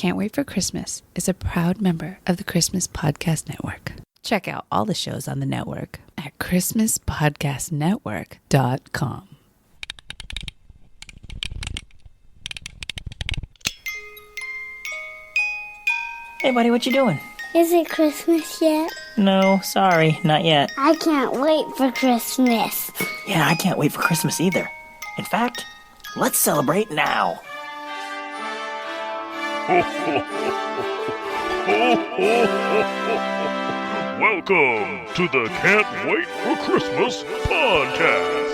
Can't Wait for Christmas is a proud member of the Christmas Podcast Network. Check out all the shows on the network at christmaspodcastnetwork.com. Hey, buddy, what you doing? Is it Christmas yet? No, sorry, not yet. I can't wait for Christmas. Yeah, I can't wait for Christmas either. In fact, let's celebrate now. Welcome to the Can't Wait for Christmas podcast.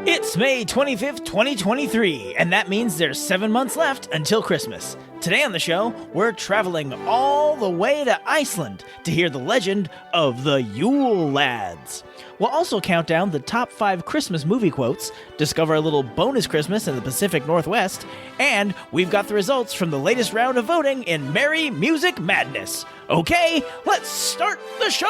It's May 25th, 2023, and that means there's 7 months left until Christmas. Today on the show, we're traveling all the way to Iceland to hear the legend of the Yule Lads. We'll also count down the top 5 Christmas movie quotes, discover a little bonus Christmas in the Pacific Northwest, and we've got the results from the latest round of voting in Merry Music Madness. Okay, let's start the show!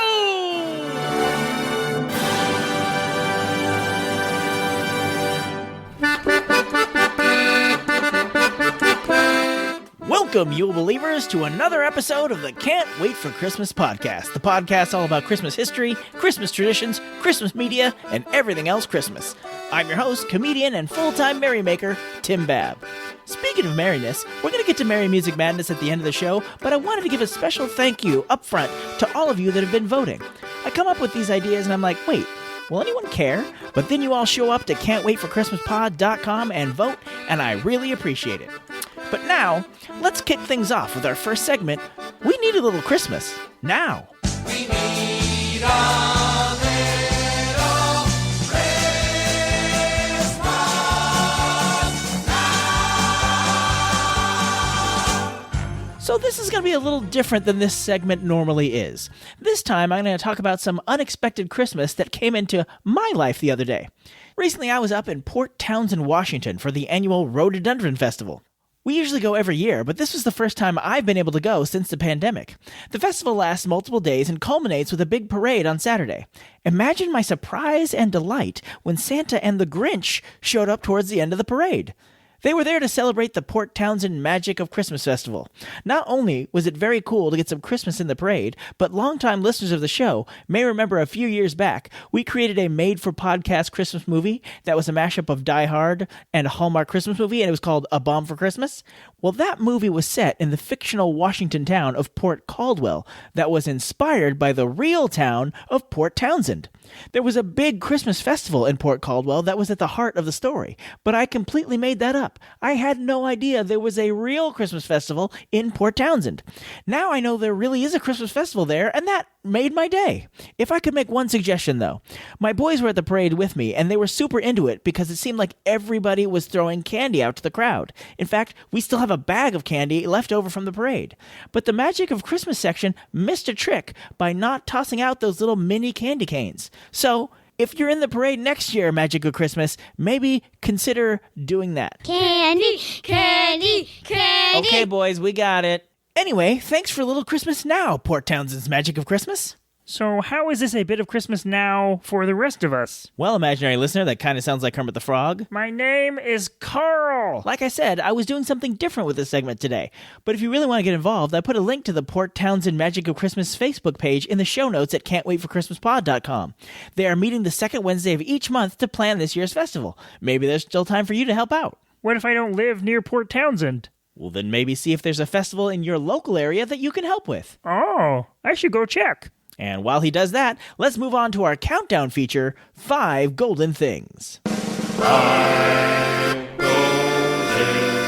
Welcome, Yule Believers, to another episode of the Can't Wait for Christmas podcast. The podcast all about Christmas history, Christmas traditions, Christmas media, and everything else Christmas. I'm your host, comedian, and full-time merrymaker, Tim Babb. Speaking of merriness, we're going to get to Merry Music Madness at the end of the show, but I wanted to give a special thank you up front to all of you that have been voting. I come up with these ideas and I'm like, wait, will anyone care? But then you all show up to can'twaitforchristmaspod.com and vote, and I really appreciate it. But now, let's kick things off with our first segment, We Need a Little Christmas Now. We need a little Christmas now. So this is going to be a little different than this segment normally is. This time, I'm going to talk about some unexpected Christmas that came into my life the other day. Recently, I was up in Port Townsend, Washington for the annual Rhododendron Festival. We usually go every year, but this was the first time I've been able to go since the pandemic. The festival lasts multiple days and culminates with a big parade on Saturday. Imagine my surprise and delight when Santa and the Grinch showed up towards the end of the parade. They were there to celebrate the Port Townsend Magic of Christmas Festival. Not only was it very cool to get some Christmas in the parade, but longtime listeners of the show may remember a few years back, we created a made-for-podcast Christmas movie that was a mashup of Die Hard and a Hallmark Christmas movie, and it was called A Bomb for Christmas. Well, that movie was set in the fictional Washington town of Port Caldwell that was inspired by the real town of Port Townsend. There was a big Christmas festival in Port Caldwell that was at the heart of the story, but I completely made that up. I had no idea there was a real Christmas festival in Port Townsend. Now I know there really is a Christmas festival there, and that made my day. If I could make one suggestion, though. My boys were at the parade with me, and they were super into it because it seemed like everybody was throwing candy out to the crowd. In fact, we still have a bag of candy left over from the parade. But the Magic of Christmas section missed a trick by not tossing out those little mini candy canes. So, if you're in the parade next year, Magic of Christmas, maybe consider doing that. Candy, candy, candy. Okay, boys, we got it. Anyway, thanks for Little Christmas Now, Port Townsend's Magic of Christmas. So how is this a bit of Christmas now for the rest of us? Well, imaginary listener, that kind of sounds like Kermit the Frog. My name is Carl. Like I said, I was doing something different with this segment today. But if you really want to get involved, I put a link to the Port Townsend Magic of Christmas Facebook page in the show notes at can'twaitforchristmaspod.com. They are meeting the second Wednesday of each month to plan this year's festival. Maybe there's still time for you to help out. What if I don't live near Port Townsend? Well, then maybe see if there's a festival in your local area that you can help with. Oh, I should go check. And while he does that, let's move on to our countdown feature, 5 Golden Things. 5 golden things.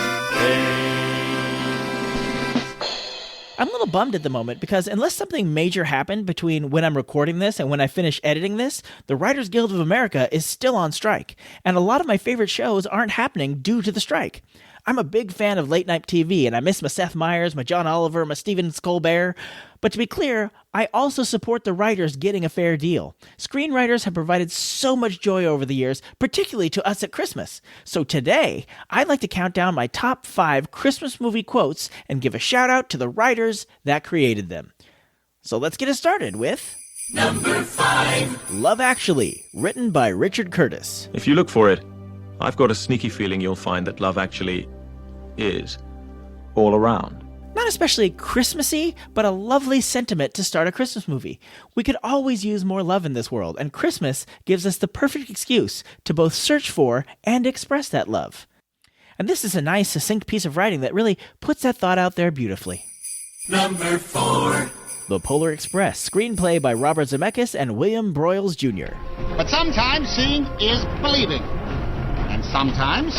I'm a little bummed at the moment because unless something major happened between when I'm recording this and when I finish editing this, the Writers Guild of America is still on strike, and a lot of my favorite shows aren't happening due to the strike. I'm a big fan of late-night TV, and I miss my Seth Meyers, my John Oliver, my Stephen Colbert. But to be clear, I also support the writers getting a fair deal. Screenwriters have provided so much joy over the years, particularly to us at Christmas. So today, I'd like to count down my top 5 Christmas movie quotes and give a shout-out to the writers that created them. So let's get it started with... Number 5. Love Actually, written by Richard Curtis. If you look for it, I've got a sneaky feeling you'll find that love actually is all around. Not especially Christmassy, but a lovely sentiment to start a Christmas movie. We could always use more love in this world, and Christmas gives us the perfect excuse to both search for and express that love. And this is a nice, succinct piece of writing that really puts that thought out there beautifully. Number 4. The Polar Express, screenplay by Robert Zemeckis and William Broyles Jr. But sometimes seeing is believing. And sometimes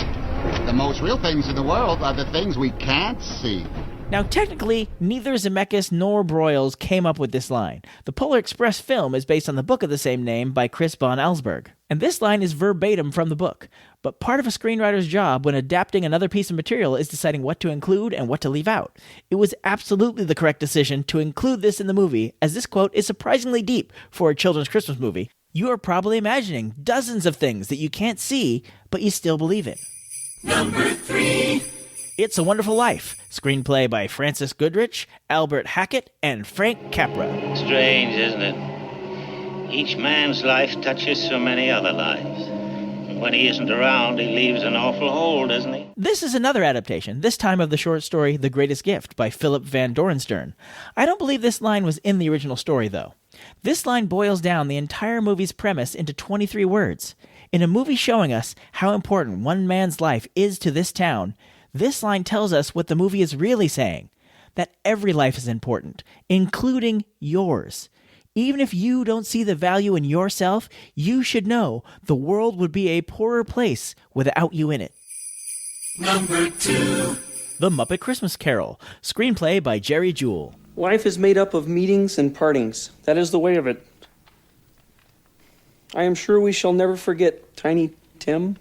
the most real things in the world are the things we can't see. Now, technically, neither Zemeckis nor Broyles came up with this line. The Polar Express film is based on the book of the same name by Chris von Allsburg. And this line is verbatim from the book. But part of a screenwriter's job when adapting another piece of material is deciding what to include and what to leave out. It was absolutely the correct decision to include this in the movie, as this quote is surprisingly deep for a children's Christmas movie. You are probably imagining dozens of things that you can't see, but you still believe in. Number 3. It's a Wonderful Life, screenplay by Francis Goodrich, Albert Hackett, and Frank Capra. Strange, isn't it? Each man's life touches so many other lives. And when he isn't around, he leaves an awful hole, doesn't he? This is another adaptation, this time of the short story The Greatest Gift by Philip Van Dorenstern. I don't believe this line was in the original story, though. This line boils down the entire movie's premise into 23 words. In a movie showing us how important one man's life is to this town, this line tells us what the movie is really saying, that every life is important, including yours. Even if you don't see the value in yourself, you should know the world would be a poorer place without you in it. Number 2. The Muppet Christmas Carol, screenplay by Jerry Jewell. Life is made up of meetings and partings. That is the way of it. I am sure we shall never forget Tiny Tim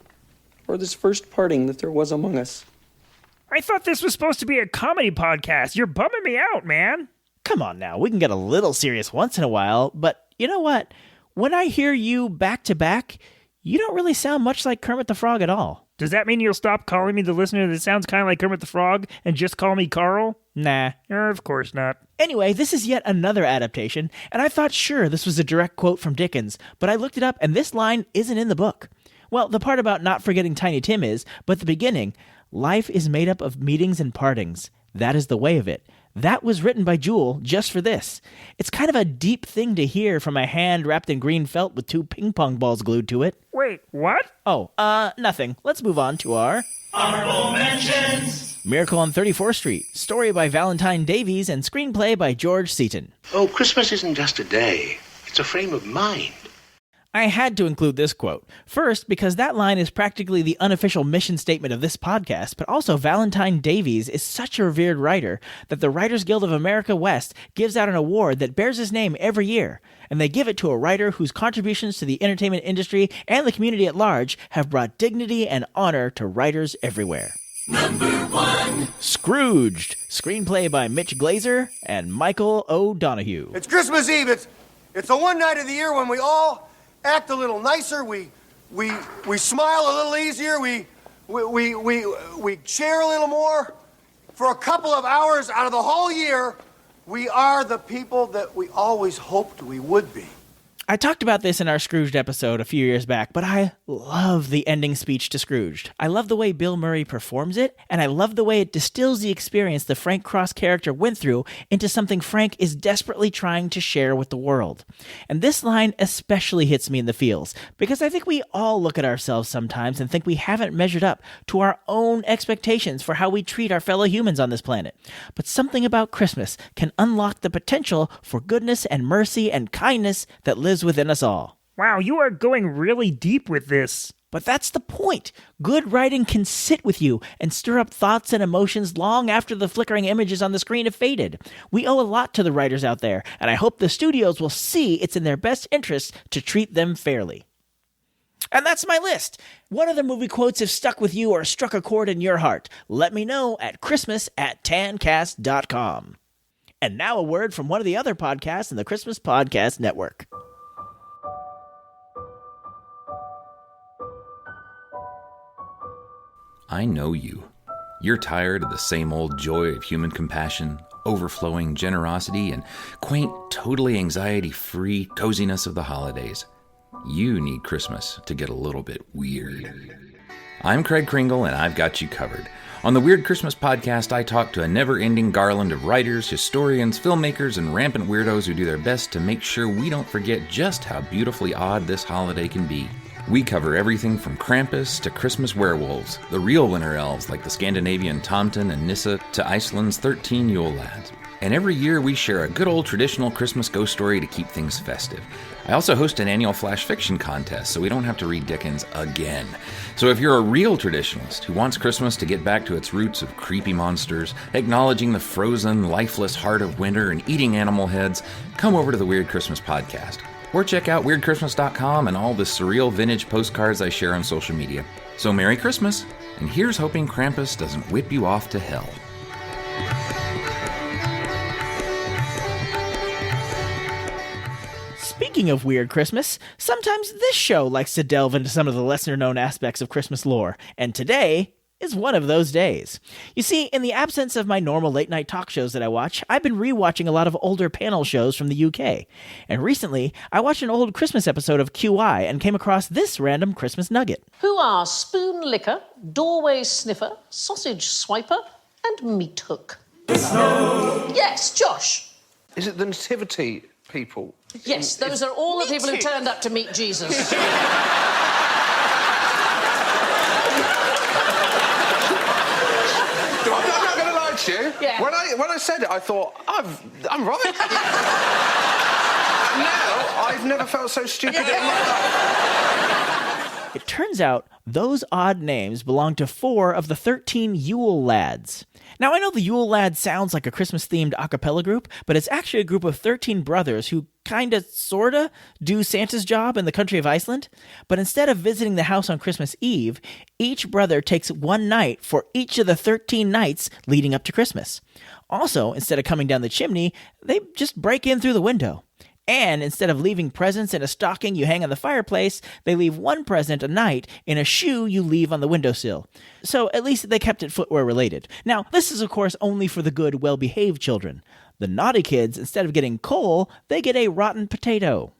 or this first parting that there was among us. I thought this was supposed to be a comedy podcast. You're bumming me out, man. Come on now, we can get a little serious once in a while, but you know what? When I hear you back to back, you don't really sound much like Kermit the Frog at all. Does that mean you'll stop calling me the listener that sounds kind of like Kermit the Frog and just call me Carl? Nah. Of course not. Anyway, this is yet another adaptation, and I thought sure this was a direct quote from Dickens, but I looked it up and this line isn't in the book. Well, the part about not forgetting Tiny Tim is, but the beginning, life is made up of meetings and partings. That is the way of it. That was written by Jewell just for this. It's kind of a deep thing to hear from a hand wrapped in green felt with 2 ping pong balls glued to it. Wait, what? Oh, nothing. Let's move on to our Honorable Mentions. Miracle on 34th Street, story by Valentine Davies and screenplay by George Seaton. Oh, Christmas isn't just a day. It's a frame of mind. I had to include this quote. First, because that line is practically the unofficial mission statement of this podcast, but also Valentine Davies is such a revered writer that the Writers Guild of America West gives out an award that bears his name every year, and they give it to a writer whose contributions to the entertainment industry and the community at large have brought dignity and honor to writers everywhere. Number 1. Scrooged, screenplay by Mitch Glazer and Michael O'Donoghue. It's Christmas Eve. It's the one night of the year when we all act a little nicer, we smile a little easier, we share a little more. For a couple of hours out of the whole year, we are the people that we always hoped we would be. I talked about this in our Scrooged episode a few years back, but I love the ending speech to Scrooged. I love the way Bill Murray performs it, and I love the way it distills the experience the Frank Cross character went through into something Frank is desperately trying to share with the world. And this line especially hits me in the feels, because I think we all look at ourselves sometimes and think we haven't measured up to our own expectations for how we treat our fellow humans on this planet. But something about Christmas can unlock the potential for goodness and mercy and kindness that lives within us all. Wow, you are going really deep with this. But that's the point. Good writing can sit with you and stir up thoughts and emotions long after the flickering images on the screen have faded. We owe a lot to the writers out there, and I hope the studios will see it's in their best interest to treat them fairly. And that's my list. What other movie quotes have stuck with you or struck a chord in your heart? Let me know at christmas@tancast.com. And now a word from one of the other podcasts in the Christmas Podcast Network. I know you. You're tired of the same old joy of human compassion, overflowing generosity, and quaint, totally anxiety-free coziness of the holidays. You need Christmas to get a little bit weird. I'm Craig Kringle, and I've got you covered. On the Weird Christmas podcast, I talk to a never-ending garland of writers, historians, filmmakers, and rampant weirdos who do their best to make sure we don't forget just how beautifully odd this holiday can be. We cover everything from Krampus to Christmas werewolves, the real winter elves like the Scandinavian Tomten and Nissa, to Iceland's 13 Yule Lads. And every year we share a good old traditional Christmas ghost story to keep things festive. I also host an annual flash fiction contest, so we don't have to read Dickens again. So if you're a real traditionalist who wants Christmas to get back to its roots of creepy monsters, acknowledging the frozen, lifeless heart of winter and eating animal heads, come over to the Weird Christmas podcast. Or check out weirdchristmas.com and all the surreal vintage postcards I share on social media. So Merry Christmas, and here's hoping Krampus doesn't whip you off to hell. Speaking of Weird Christmas, sometimes this show likes to delve into some of the lesser-known aspects of Christmas lore, and today is one of those days. You see, in the absence of my normal late-night talk shows that I watch, I've been rewatching a lot of older panel shows from the UK. And recently, I watched an old Christmas episode of QI and came across this random Christmas nugget. Who are spoon licker, doorway sniffer, sausage swiper, and meat hook? Yes, Josh. Is it the nativity people? Yes, those are all the people who turned up to meet Jesus. I'm not going to lie to you. Yeah. When I said it, I thought, I'm right. Now, I've never felt so stupid in my life. It turns out those odd names belong to 4 of the 13 Yule Lads. Now, I know the Yule Lads sounds like a Christmas-themed a cappella group, but it's actually a group of 13 brothers who kinda, sorta, do Santa's job in the country of Iceland. But instead of visiting the house on Christmas Eve, each brother takes one night for each of the 13 nights leading up to Christmas. Also, instead of coming down the chimney, they just break in through the window. And instead of leaving presents in a stocking you hang on the fireplace, they leave one present a night in a shoe you leave on the windowsill. So at least they kept it footwear related. Now, this is of course only for the good, well-behaved children. The naughty kids, instead of getting coal, they get a rotten potato.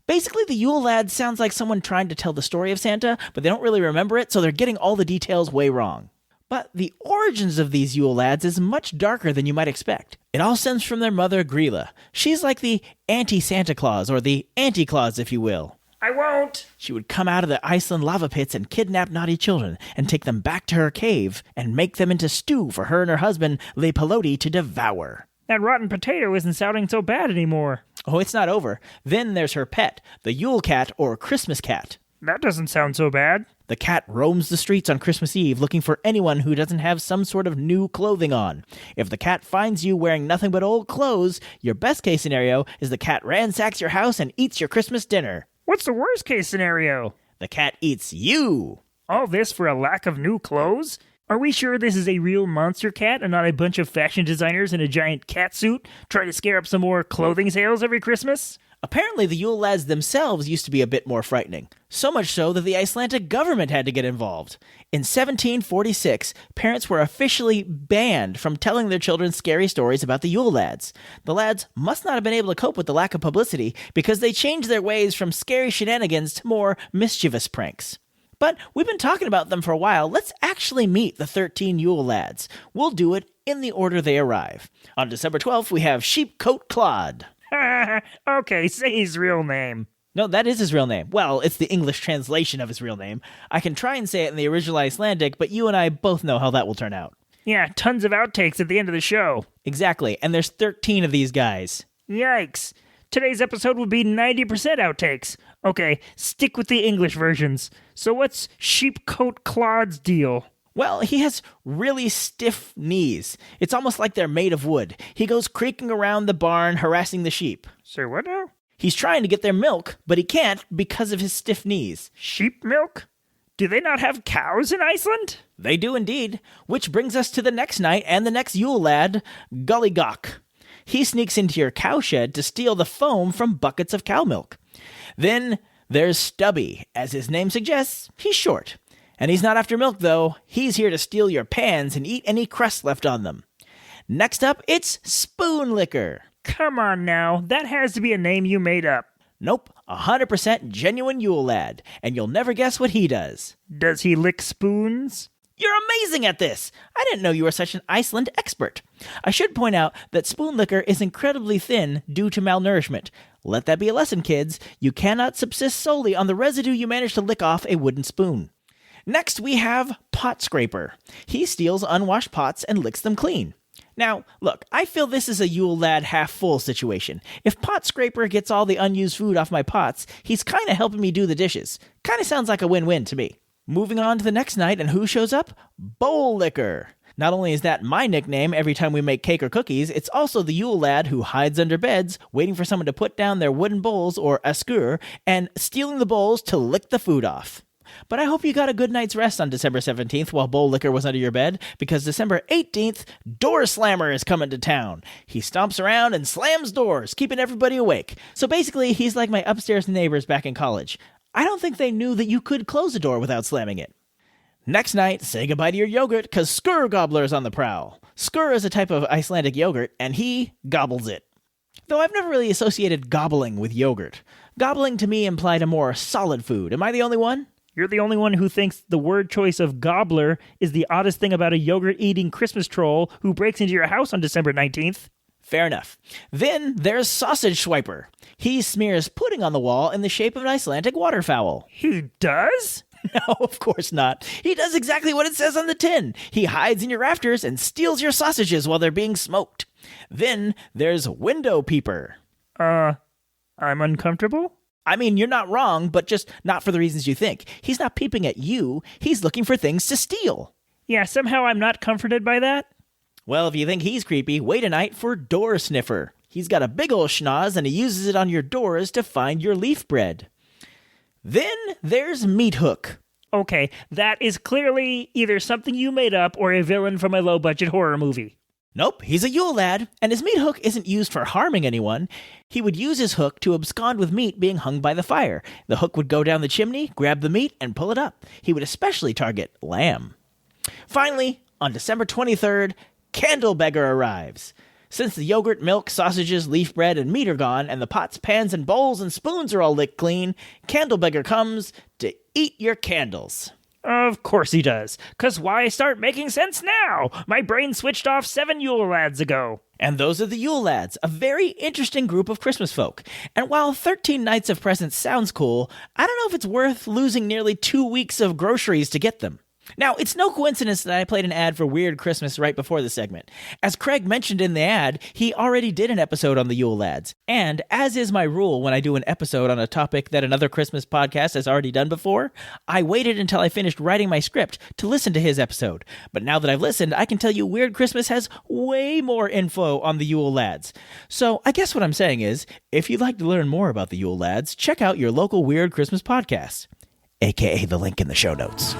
Basically, the Yule Lads sounds like someone trying to tell the story of Santa, but they don't really remember it, so they're getting all the details way wrong. But the origins of these Yule Lads is much darker than you might expect. It all stems from their mother, Grilla. She's like the anti-Santa Claus, or the anti-Claus, if you will. I won't! She would come out of the Iceland lava pits and kidnap naughty children, and take them back to her cave, and make them into stew for her and her husband, Le Peloti, to devour. That rotten potato isn't sounding so bad anymore. Oh, it's not over. Then there's her pet, the Yule Cat, or Christmas Cat. That doesn't sound so bad. The cat roams the streets on Christmas Eve looking for anyone who doesn't have some sort of new clothing on. If the cat finds you wearing nothing but old clothes, your best case scenario is the cat ransacks your house and eats your Christmas dinner. What's the worst case scenario? The cat eats you. All this for a lack of new clothes? Are we sure this is a real monster cat and not a bunch of fashion designers in a giant cat suit trying to scare up some more clothing sales every Christmas? Apparently, the Yule Lads themselves used to be a bit more frightening. So much so that the Icelandic government had to get involved. In 1746, parents were officially banned from telling their children scary stories about the Yule Lads. The lads must not have been able to cope with the lack of publicity because they changed their ways from scary shenanigans to more mischievous pranks. But we've been talking about them for a while. Let's actually meet the 13 Yule Lads. We'll do it in the order they arrive. On December 12th, we have Sheepcoat Clod. Okay, say his real name. No, that is his real name. Well, it's the English translation of his real name. I can try and say it in the original Icelandic, but you and I both know how that will turn out. Yeah, tons of outtakes at the end of the show. Exactly, and there's 13 of these guys. Yikes. Today's episode will be 90% outtakes. Okay, stick with the English versions. So what's Sheepcoat Clod's deal? Well, he has really stiff knees. It's almost like they're made of wood. He goes creaking around the barn, harassing the sheep. Sir, what now? He's trying to get their milk, but he can't because of his stiff knees. Sheep milk? Do they not have cows in Iceland? They do indeed. Which brings us to the next night and the next Yule Lad, Gullygok. He sneaks into your cowshed to steal the foam from buckets of cow milk. Then there's Stubby. As his name suggests, he's short. And he's not after milk, though. He's here to steal your pans and eat any crust left on them. Next up, it's Spoon Licker. Come on now, that has to be a name you made up. Nope, 100% genuine Yule Lad, and you'll never guess what he does. Does he lick spoons? You're amazing at this! I didn't know you were such an Iceland expert. I should point out that spoon liquor is incredibly thin due to malnourishment. Let that be a lesson, kids. You cannot subsist solely on the residue you manage to lick off a wooden spoon. Next, we have Pot Scraper. He steals unwashed pots and licks them clean. Now, look, I feel this is a Yule Lad half-full situation. If Pot Scraper gets all the unused food off my pots, he's kind of helping me do the dishes. Kind of sounds like a win-win to me. Moving on to the next night, and who shows up? Bowl Licker. Not only is that my nickname every time we make cake or cookies, it's also the Yule Lad who hides under beds, waiting for someone to put down their wooden bowls or askur, and stealing the bowls to lick the food off. But I hope you got a good night's rest on December 17th while Bowl Licker was under your bed, because December 18th, Door Slammer is coming to town. He stomps around and slams doors, keeping everybody awake. So basically, he's like my upstairs neighbors back in college. I don't think they knew that you could close a door without slamming it. Next night, say goodbye to your yogurt, because Skur Gobbler's on the prowl. Skur is a type of Icelandic yogurt, and he gobbles it. Though I've never really associated gobbling with yogurt. Gobbling to me implied a more solid food. Am I the only one? You're the only one who thinks the word choice of gobbler is the oddest thing about a yogurt-eating Christmas troll who breaks into your house on December 19th. Fair enough. Then there's Sausage Swiper. He smears pudding on the wall in the shape of an Icelandic waterfowl. He does? No, of course not. He does exactly what it says on the tin. He hides in your rafters and steals your sausages while they're being smoked. Then there's Window Peeper. I'm uncomfortable? I mean, you're not wrong, but just not for the reasons you think. He's not peeping at you. He's looking for things to steal. Yeah, somehow I'm not comforted by that. Well, if you think he's creepy, wait a night for Door Sniffer. He's got a big ol' schnoz, and he uses it on your doors to find your leaf bread. Then there's Meat Hook. Okay, that is clearly either something you made up or a villain from a low-budget horror movie. Nope, he's a Yule Lad, and his meat hook isn't used for harming anyone. He would use his hook to abscond with meat being hung by the fire. The hook would go down the chimney, grab the meat, and pull it up. He would especially target lamb. Finally, on December 23rd, Candle Beggar arrives. Since the yogurt, milk, sausages, leaf bread, and meat are gone, and the pots, pans, and bowls and spoons are all licked clean, Candle Beggar comes to eat your candles. Of course he does. 'Cause why start making sense now? My brain switched off 7 Yule Lads ago. And those are the Yule Lads, a very interesting group of Christmas folk. And while 13 nights of presents sounds cool, I don't know if it's worth losing nearly 2 weeks of groceries to get them. Now, it's no coincidence that I played an ad for Weird Christmas right before the segment. As Craig mentioned in the ad, he already did an episode on the Yule Lads. And as is my rule when I do an episode on a topic that another Christmas podcast has already done before, I waited until I finished writing my script to listen to his episode. But now that I've listened, I can tell you Weird Christmas has way more info on the Yule Lads. So I guess what I'm saying is, if you'd like to learn more about the Yule Lads, check out your local Weird Christmas podcast, aka the link in the show notes.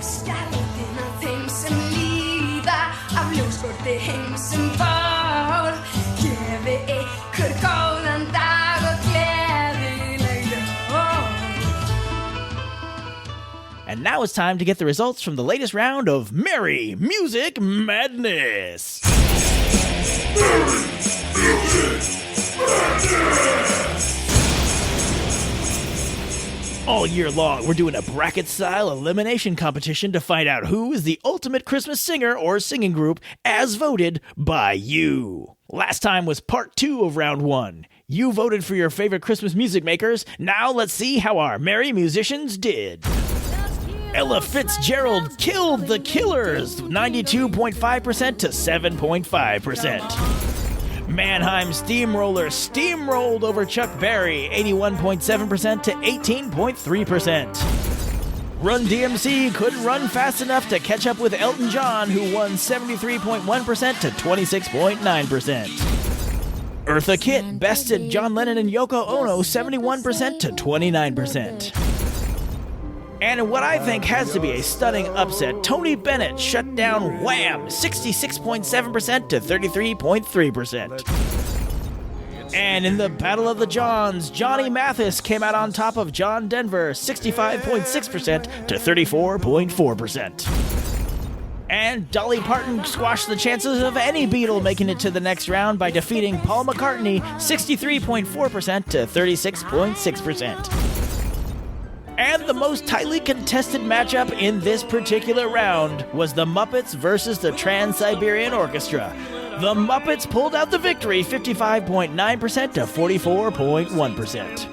And now it's time to get the results from the latest round of Merry Music Madness. Merry Music Madness! All year long, we're doing a bracket-style elimination competition to find out who is the ultimate Christmas singer or singing group as voted by you. Last time was part 2 of round 1. You voted for your favorite Christmas music makers. Now let's see how our merry musicians did. Ella Fitzgerald killed the Killers, 92.5% to 7.5%. Mannheim Steamroller steamrolled over Chuck Berry, 81.7% to 18.3%. Run DMC couldn't run fast enough to catch up with Elton John, who won 73.1% to 26.9%. Eartha Kitt bested John Lennon and Yoko Ono, 71% to 29%. And in what I think has to be a stunning upset, Tony Bennett shut down Wham! 66.7% to 33.3%. And in the Battle of the Johns, Johnny Mathis came out on top of John Denver, 65.6% to 34.4%. And Dolly Parton squashed the chances of any Beatle making it to the next round by defeating Paul McCartney 63.4% to 36.6%. And the most tightly contested matchup in this particular round was the Muppets versus the Trans-Siberian Orchestra. The Muppets pulled out the victory 55.9% to 44.1%.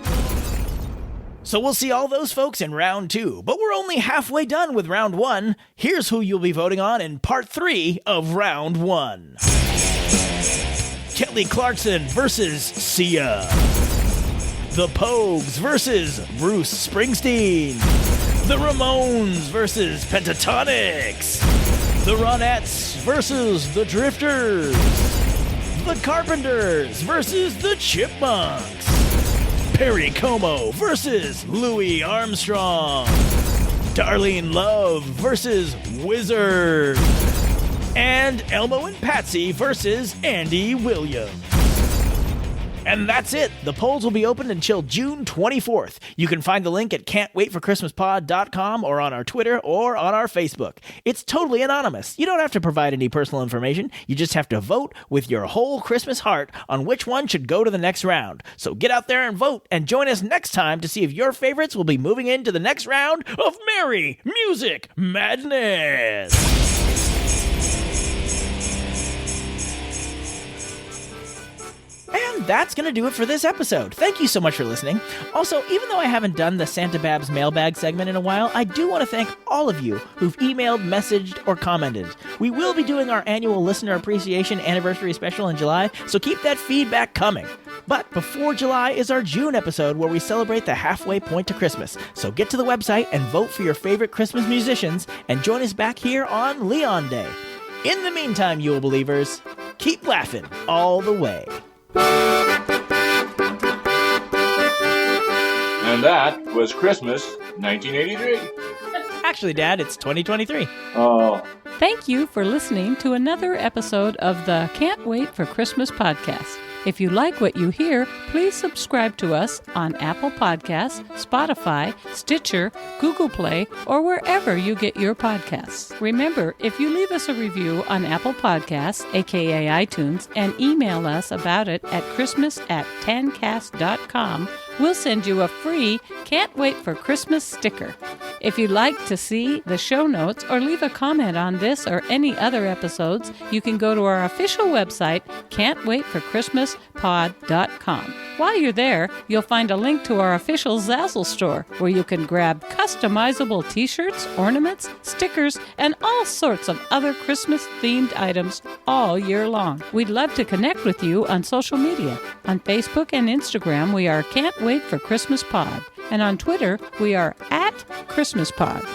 So we'll see all those folks in round 2, but we're only halfway done with round 1. Here's who you'll be voting on in part 3 of round 1. Kelly Clarkson versus Sia. The Pogues versus Bruce Springsteen. The Ramones versus Pentatonix. The Ronettes versus the Drifters. The Carpenters versus the Chipmunks. Perry Como versus Louis Armstrong. Darlene Love versus Wizard. And Elmo and Patsy versus Andy Williams. And that's it. The polls will be open until June 24th. You can find the link at can'twaitforchristmaspod.com or on our Twitter or on our Facebook. It's totally anonymous. You don't have to provide any personal information. You just have to vote with your whole Christmas heart on which one should go to the next round. So get out there and vote and join us next time to see if your favorites will be moving into the next round of Merry Music Madness. And that's going to do it for this episode. Thank you so much for listening. Also, even though I haven't done the Santa Babs mailbag segment in a while, I do want to thank all of you who've emailed, messaged, or commented. We will be doing our annual Listener Appreciation Anniversary Special in July, so keep that feedback coming. But before July is our June episode where we celebrate the halfway point to Christmas. So get to the website and vote for your favorite Christmas musicians and join us back here on Leon Day. In the meantime, Yule Believers, keep laughing all the way. And that was Christmas 1983. Actually, Dad, it's 2023. Oh. Thank you for listening to another episode of the Can't Wait for Christmas podcast. If you like what you hear, please subscribe to us on Apple Podcasts, Spotify, Stitcher, Google Play, or wherever you get your podcasts. Remember, if you leave us a review on Apple Podcasts, aka iTunes, and email us about it at christmas@10cast.com, we'll send you a free Can't Wait for Christmas sticker. If you'd like to see the show notes or leave a comment on this or any other episodes, you can go to our official website, can'twaitforchristmaspod.com. While you're there, you'll find a link to our official Zazzle store, where you can grab customizable t-shirts, ornaments, stickers, and all sorts of other Christmas-themed items all year long. We'd love to connect with you on social media. On Facebook and Instagram, we are Can't Wait for Christmas Pod. And on Twitter, we are @ChristmasPod.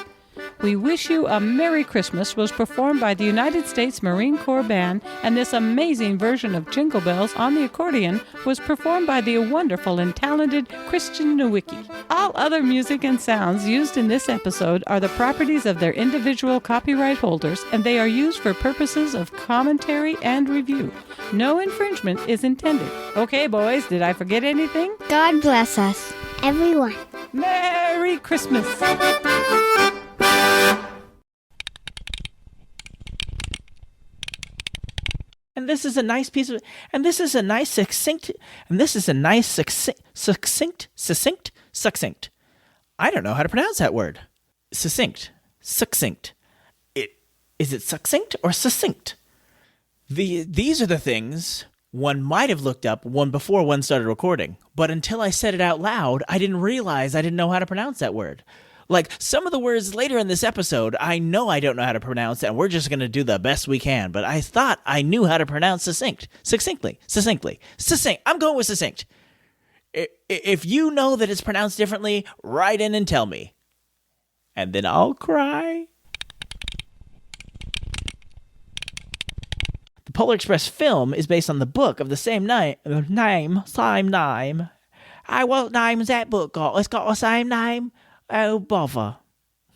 We Wish You a Merry Christmas was performed by the United States Marine Corps Band, and this amazing version of Jingle Bells on the accordion was performed by the wonderful and talented Christian Nowicki. All other music and sounds used in this episode are the properties of their individual copyright holders, and they are used for purposes of commentary and review. No infringement is intended. Okay, boys, did I forget anything? God bless us, everyone. Merry Christmas! And this is a nice piece of, and this is a nice succinct, succinct. I don't know how to pronounce that word. Succinct. Is it succinct or succinct? These are the things one might have looked up before one started recording, but until I said it out loud, I didn't realize I didn't know how to pronounce that word. Like, some of the words later in this episode, I know I don't know how to pronounce, and we're just going to do the best we can, but I thought I knew how to pronounce succinctly. I'm going with succinct. If you know that it's pronounced differently, write in and tell me. And then I'll cry. The Polar Express film is based on the book of the same name. Hey, what name is that book got? It's got the same name. Oh, bother.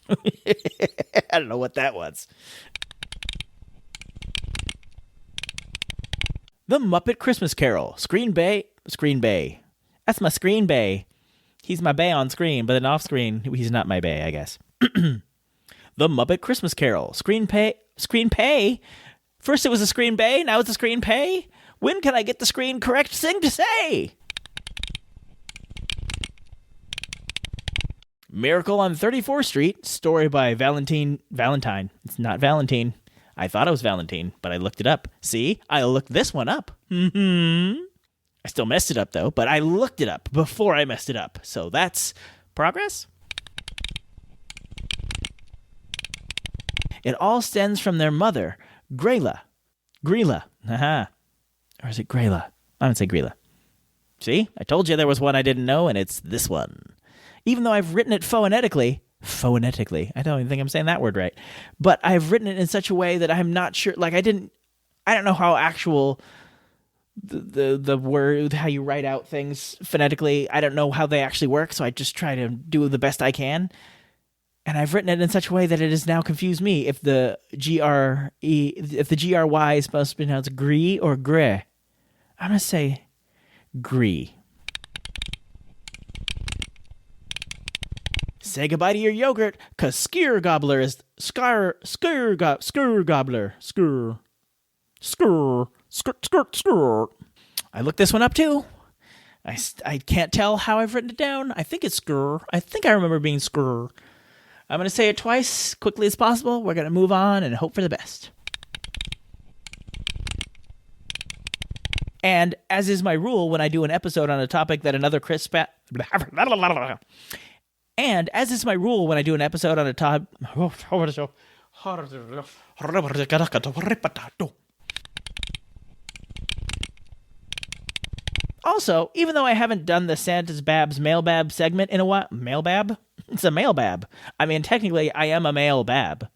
I don't know what that was. The Muppet Christmas Carol. Screen Bay. That's my Screen Bay. He's my bay on screen, but then off screen, he's not my bay, I guess. The The Muppet Christmas Carol. Screen pay. First it was a screen bay, now it's a screen pay. When can I get the screen correct thing to say? Miracle on 34th Street, story by Valentine. It's not Valentine. I thought it was Valentine, but I looked it up. See? I looked this one up. I still messed it up, though, but I looked it up before I messed it up. So that's progress. It all stems from their mother, Grela. Haha. Or is it Grela? I would say Grela. See? I told you there was one I didn't know, and it's this one. Even though I've written it phonetically, I don't even think I'm saying that word right, but I've written it in such a way that I'm not sure, like I don't know how actual the word, how you write out things phonetically, I don't know how they actually work, so I just try to do the best I can. And I've written it in such a way that it has now confused me if the GRY is supposed to be pronounced gree or gre. I'm going to say gree. Say goodbye to your yogurt, cause Skyr Gobbler is Skyr Gobbler. I looked this one up too. I can't tell how I've written it down. I think it's Skyr. I think I remember being Skyr. I'm going to say it twice, quickly as possible. We're going to move on and hope for the best. And as is my rule when I do an episode on a topic that another And as is my rule when I do an episode on a topic... Also, even though I haven't done the Santa's Babs Mailbab segment in a while... Mailbab? It's a mailbab. I mean, technically, I am a mailbab.